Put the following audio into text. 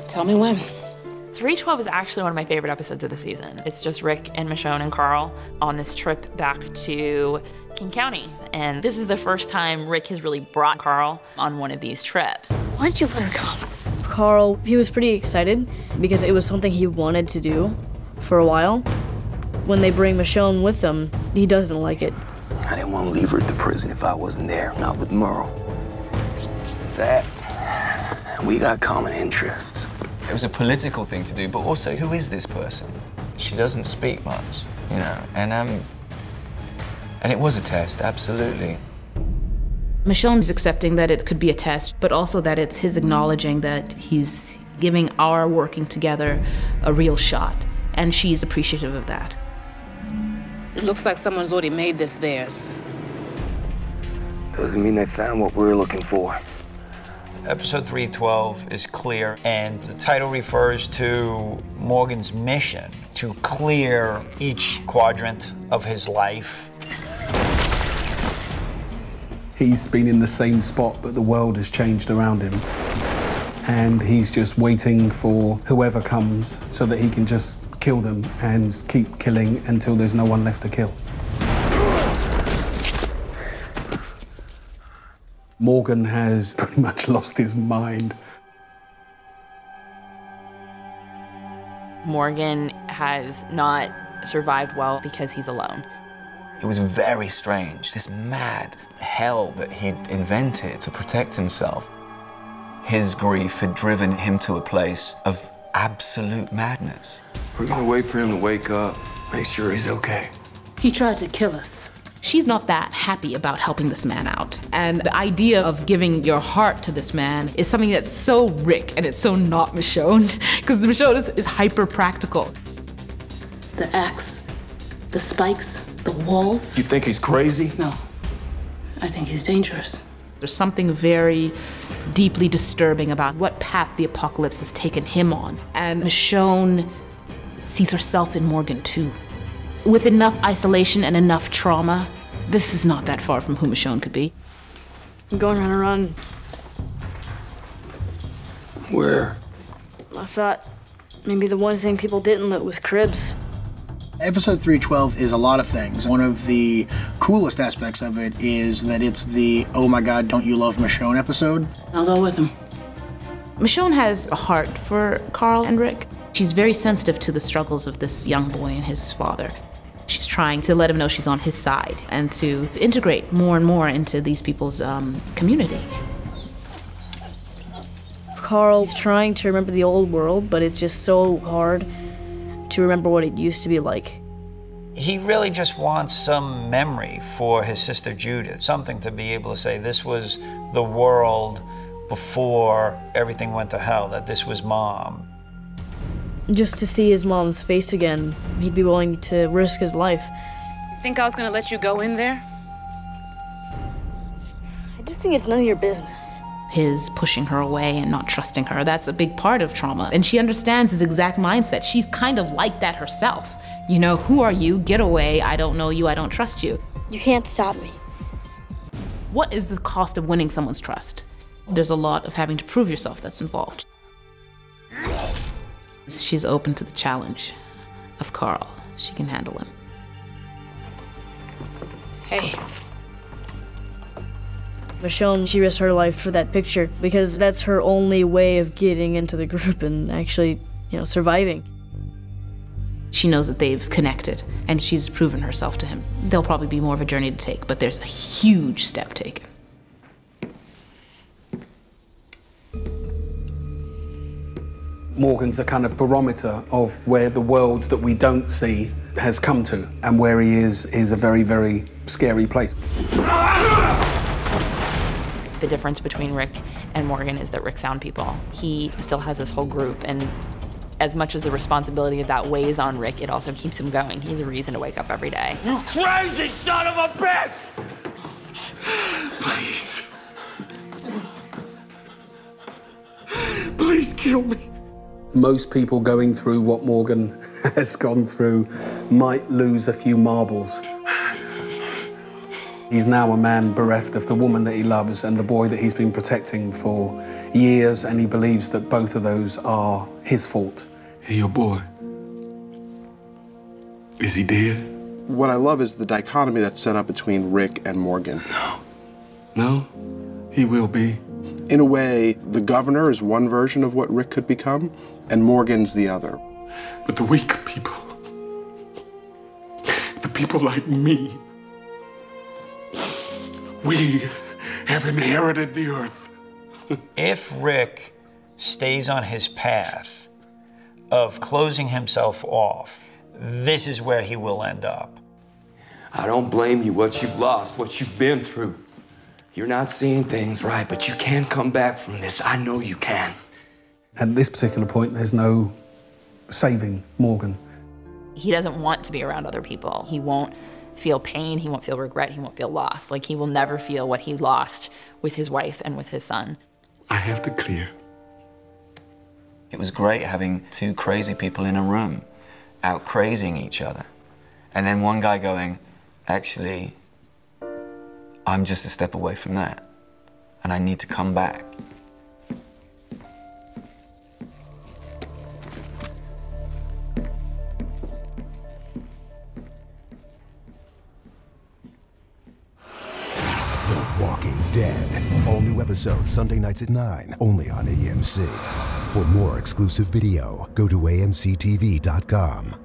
Tell me when. 312 is actually one of my favorite episodes of the season. It's just Rick and Michonne and Carl on this trip back to King County. And this is the first time Rick has really brought Carl on one of these trips. Why'd you let her go? Carl, he was pretty excited because it was something he wanted to do for a while. When they bring Michonne with them, he doesn't like it. I didn't want to leave her at the prison if I wasn't there, not with Merle. That, we got common interests. It was a political thing to do, but also, who is this person? She doesn't speak much, you know, and it was a test, absolutely. Michonne's accepting that it could be a test, but also that it's his acknowledging that he's giving our working together a real shot, and she's appreciative of that. It looks like someone's already made this theirs. Doesn't mean they found what we were looking for. Episode 312 is clear, and the title refers to Morgan's mission to clear each quadrant of his life. He's been in the same spot, but the world has changed around him. And he's just waiting for whoever comes so that he can just kill them and keep killing until there's no one left to kill. Morgan has pretty much lost his mind. Morgan has not survived well because he's alone. It was very strange, this mad hell that he'd invented to protect himself. His grief had driven him to a place of absolute madness. We're gonna wait for him to wake up, make sure he's okay. He tried to kill us. She's not that happy about helping this man out. And the idea of giving your heart to this man is something that's so Rick and it's so not Michonne, because the Michonne is hyper practical. The axe, the spikes, the walls. You think he's crazy? No, I think he's dangerous. There's something very deeply disturbing about what path the apocalypse has taken him on. And Michonne sees herself in Morgan too. With enough isolation and enough trauma, this is not that far from who Michonne could be. I'm going on a run. Where? I thought maybe the one thing people didn't loot was cribs. Episode 312 is a lot of things. One of the coolest aspects of it is that it's the "Oh my God, don't you love Michonne" episode. I'll go with him. Michonne has a heart for Carl and Rick. She's very sensitive to the struggles of this young boy and his father. She's trying to let him know she's on his side and to integrate more and more into these people's community. Carl's trying to remember the old world, but it's just so hard to remember what it used to be like. He really just wants some memory for his sister Judith, something to be able to say this was the world before everything went to hell, that this was Mom. Just to see his mom's face again, he'd be willing to risk his life. You think I was gonna let you go in there? I just think it's none of your business. His pushing her away and not trusting her, that's a big part of trauma. And she understands his exact mindset. She's kind of like that herself. You know, who are you? Get away. I don't know you. I don't trust you. You can't stop me. What is the cost of winning someone's trust? There's a lot of having to prove yourself that's involved. She's open to the challenge of Carl. She can handle him. Hey. Michonne, she risked her life for that picture because that's her only way of getting into the group and actually, surviving. She knows that they've connected and she's proven herself to him. There'll probably be more of a journey to take, but there's a huge step taken. Morgan's a kind of barometer of where the world that we don't see has come to, and where he is a very, very scary place. The difference between Rick and Morgan is that Rick found people. He still has this whole group, and as much as the responsibility of that weighs on Rick, it also keeps him going. He has a reason to wake up every day. You crazy son of a bitch! Please. Please kill me. Most people going through what Morgan has gone through might lose a few marbles. He's now a man bereft of the woman that he loves and the boy that he's been protecting for years, and he believes that both of those are his fault. Hey, your boy, is he dead? What I love is the dichotomy that's set up between Rick and Morgan. No, he will be. In a way, the governor is one version of what Rick could become, and Morgan's the other. But the weak people, the people like me, we have inherited the earth. If Rick stays on his path of closing himself off, this is where he will end up. I don't blame you, what you've lost, what you've been through. You're not seeing things right, but you can come back from this. I know you can. At this particular point, there's no saving Morgan. He doesn't want to be around other people. He won't feel pain, he won't feel regret, he won't feel loss. Like, he will never feel what he lost with his wife and with his son. I have to clear. It was great having two crazy people in a room, out crazing each other. And then one guy going, actually, I'm just a step away from that, and I need to come back. Walking Dead. All new episodes Sunday nights at 9, only on AMC. For more exclusive video, go to amctv.com.